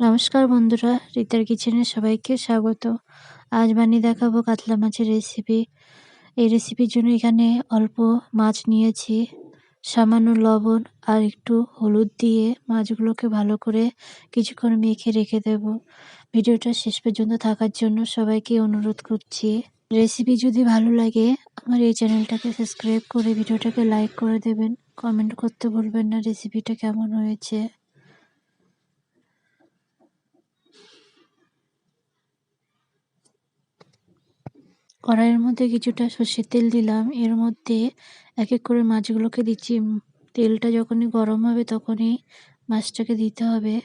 নমস্কার বন্ধুরা, রিতার কিচেনে সবাইকে স্বাগত। আজ বানিয়ে দেখাবো কাতলা মাছের রেসিপি। এই রেসিপির জন্য এখানে অল্প মাছ নিয়েছি, সামান্য লবণ আর একটু হলুদ দিয়ে মাছগুলোকে ভালো করে কিছুক্ষণ মেখে রেখে দেব। ভিডিওটা শেষ পর্যন্ত থাকার জন্য সবাইকে অনুরোধ করছি। রেসিপি যদি ভালো লাগে আমার এই চ্যানেলটাকে সাবস্ক্রাইব করে ভিডিওটাকে লাইক করে দেবেন। কমেন্ট করতে ভুলবেন না রেসিপিটা কেমন হয়েছে। কড়াইয়ের মধ্যে কিছুটা সর্ষের তেল দিলাম। এর মধ্যে এক এক করে মাছগুলোকে দিচ্ছি। তেলটা যখনই গরম হবে তখনই মাছটাকে দিতে হবে।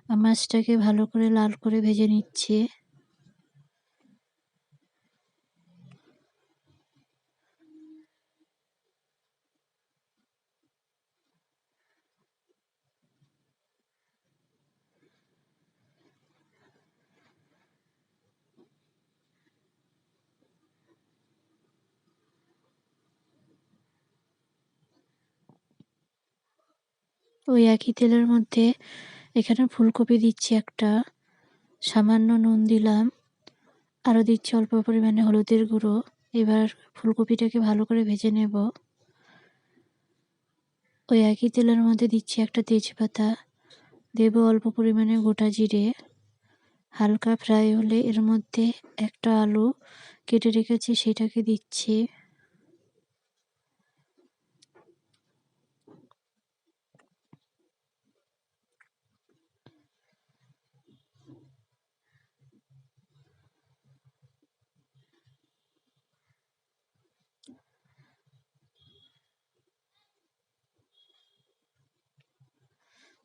মাছটাকে ভালো করে লাল করে ভেজে নিচ্ছি। ওই একই তেলের মধ্যে এখানে ফুলকপি দিচ্ছি একটা, সামান্য নুন দিলাম, আরও দিচ্ছি অল্প পরিমাণে হলুদের গুঁড়ো। এবার ফুলকপিটাকে ভালো করে ভেজে নেব। ওই একই তেলের মধ্যে দিচ্ছি একটা তেজপাতা, দেব অল্প পরিমাণে গোটা জিরে। হালকা ফ্রাই হলে এর মধ্যে একটা আলু কেটে রেখেছি সেটাকে দিচ্ছি।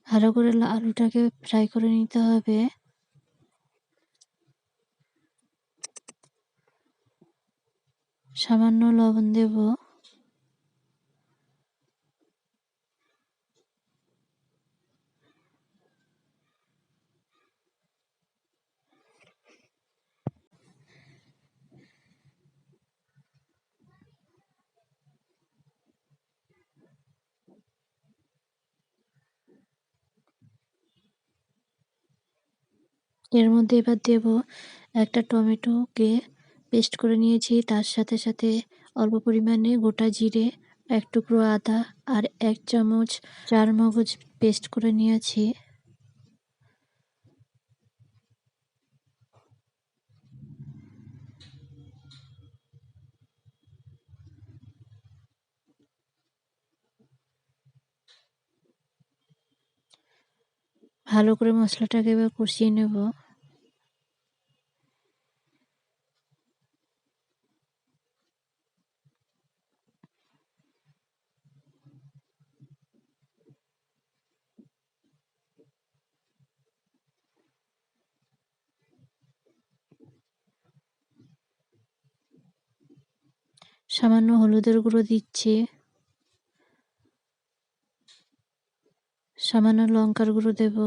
ভালো করে আলুটাকে ফ্রাই করে নিতে হবে। সামান্য লবণ দেব। এর মধ্যে এবার দেব একটা টমেটোকে পেস্ট করে নিয়েছি, তার সাথে সাথে অল্প পরিমাণে গোটা জিরে, এক টুকরো আদা আর 1 চামচ চারমগজ পেস্ট করে নিয়েছি। ভালো করে মশলাটাকে এবার কষিয়ে নেব। সামান্য হলুদের গুঁড়ো দিচ্ছি, সামান্য লঙ্কার গুঁড়ো দেব।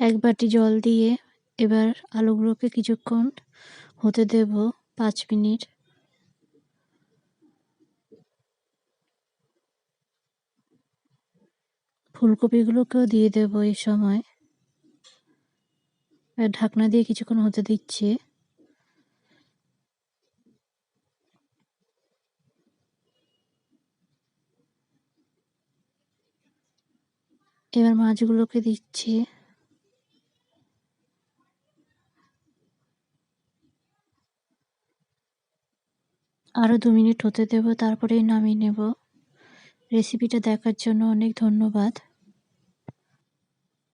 এক বাটি জল দিয়ে এবার আলুগুলোকে কিছুক্ষণ হতে দেব, 5 মিনিট। ফুলকপিগুলোকেও দিয়ে দেব এই সময়। ঢাকনা দিয়ে কিছুক্ষণ হতে দিচ্ছি। এবার মাছগুলোকে দিচ্ছি। আরও 2 মিনিট হতে দেব, তারপরেই নামিয়ে নেব। রেসিপিটা দেখার জন্য অনেক ধন্যবাদ।